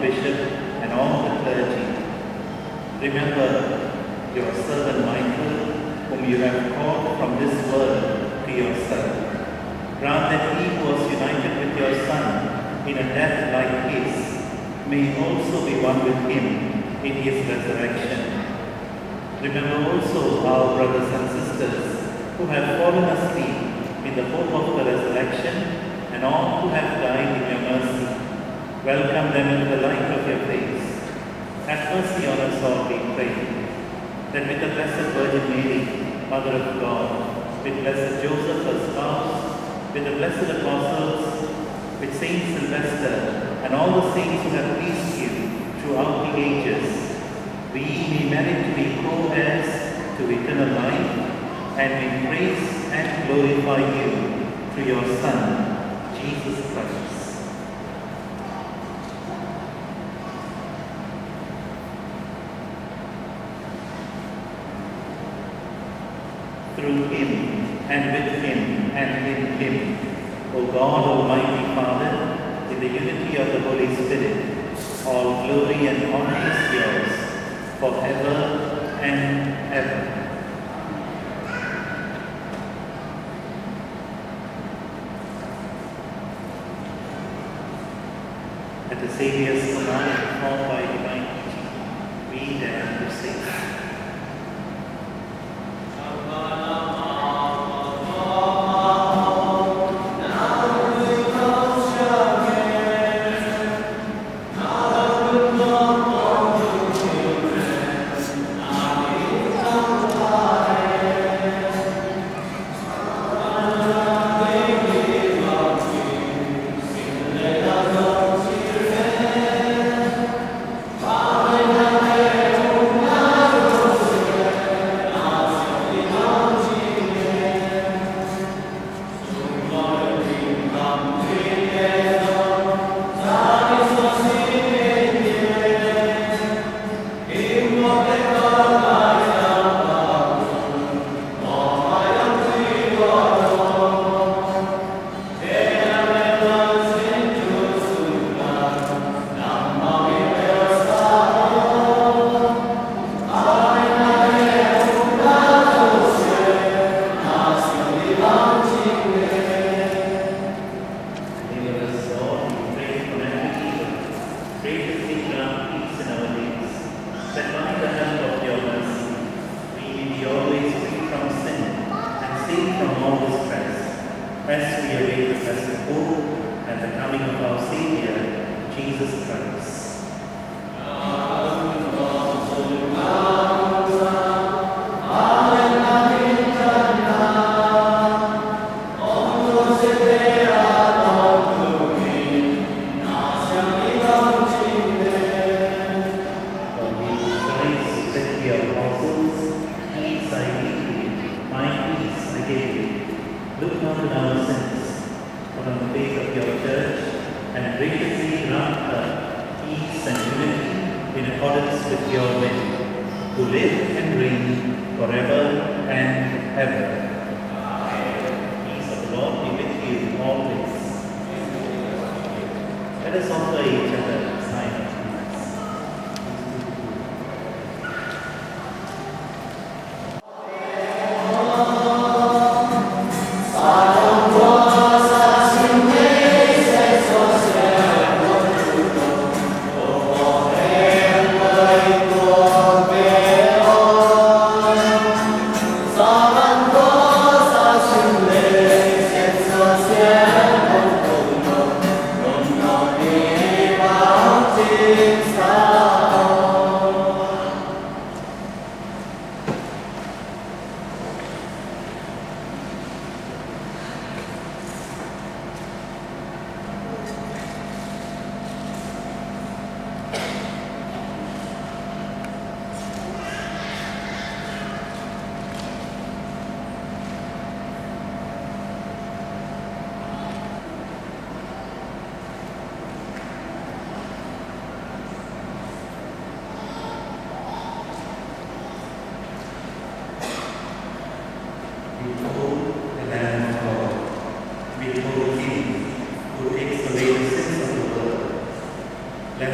Bishop and all the clergy. Remember your servant Michael, whom you have called from this world to yourself. Grant that he who was united with your Son in a death like his may also be one with him in his resurrection. Remember also our brothers and sisters who have fallen asleep in the hope of the resurrection, and all who have died in your mercy. Welcome them into the light of your face. Have mercy on us all, we pray, that with the Blessed Virgin Mary, Mother of God, with Blessed Joseph, her spouse, with the blessed apostles, with Saint Sylvester, and all the saints who have pleased you throughout the ages, we may merit to be co-heirs to eternal life, and may praise and glorify you through your Son, Jesus Christ. Through him, and with him, and in him, O God, Almighty Father, in the unity of the Holy Spirit, all glory and honor is yours, forever and ever. At the Saviour's command, called by divine teaching, we dare to sing.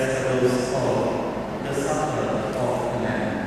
festivals called the Supper of the Lamb.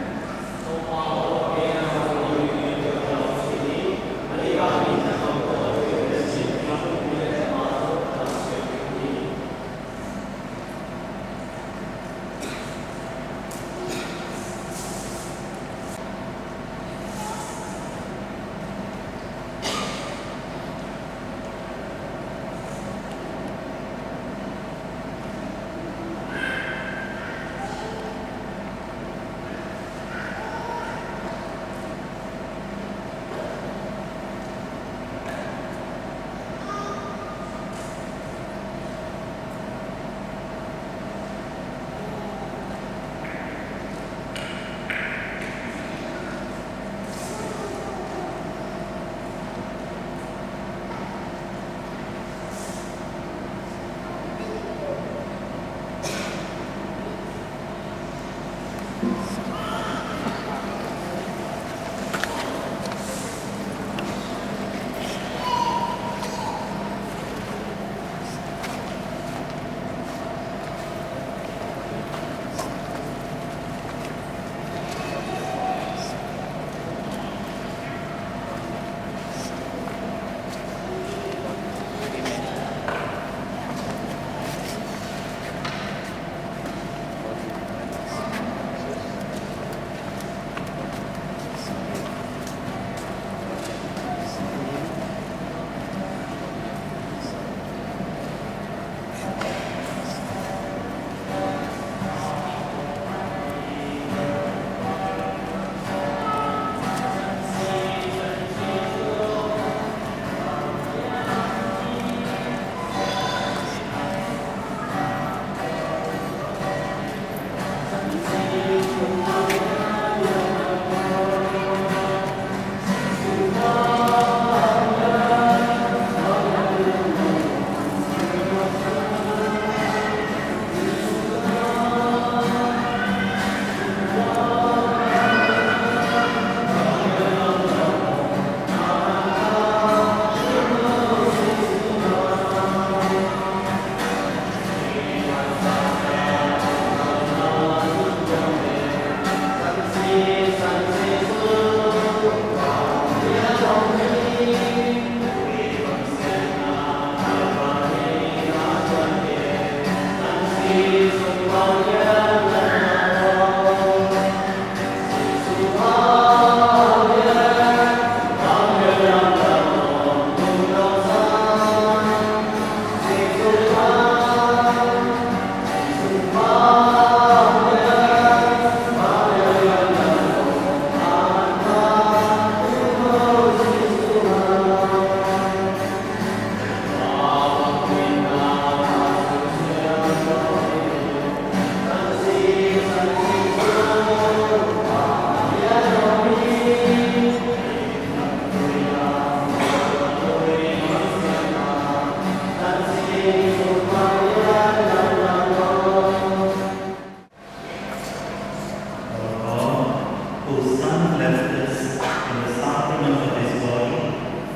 Whose Son left us in the sacrament of His body,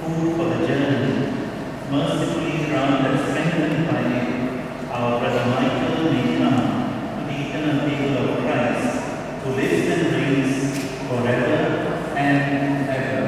food for the journey, mercifully grant and strengthened by Him, our brother Michael may come to the eternal table of Christ, who lives and reigns forever and ever.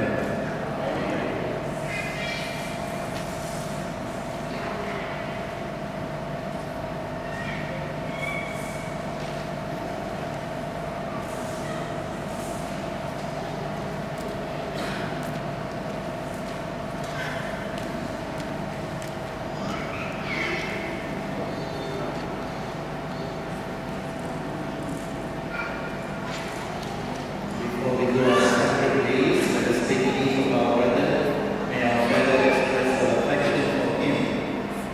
Before we go our separate ways, let us take leave of our brother. May our brother express our affection for him.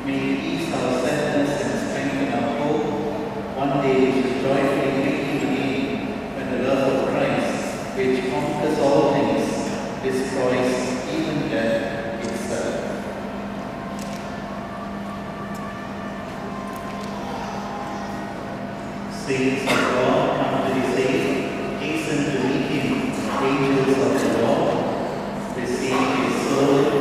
May he ease our sadness and strengthen our hope. One day we shall joyfully meet him again, when the love of Christ, which conquers all things, destroys even death itself. Saints of God, come to be saved, hasten to meet Him, angels of the Lord, receive His soul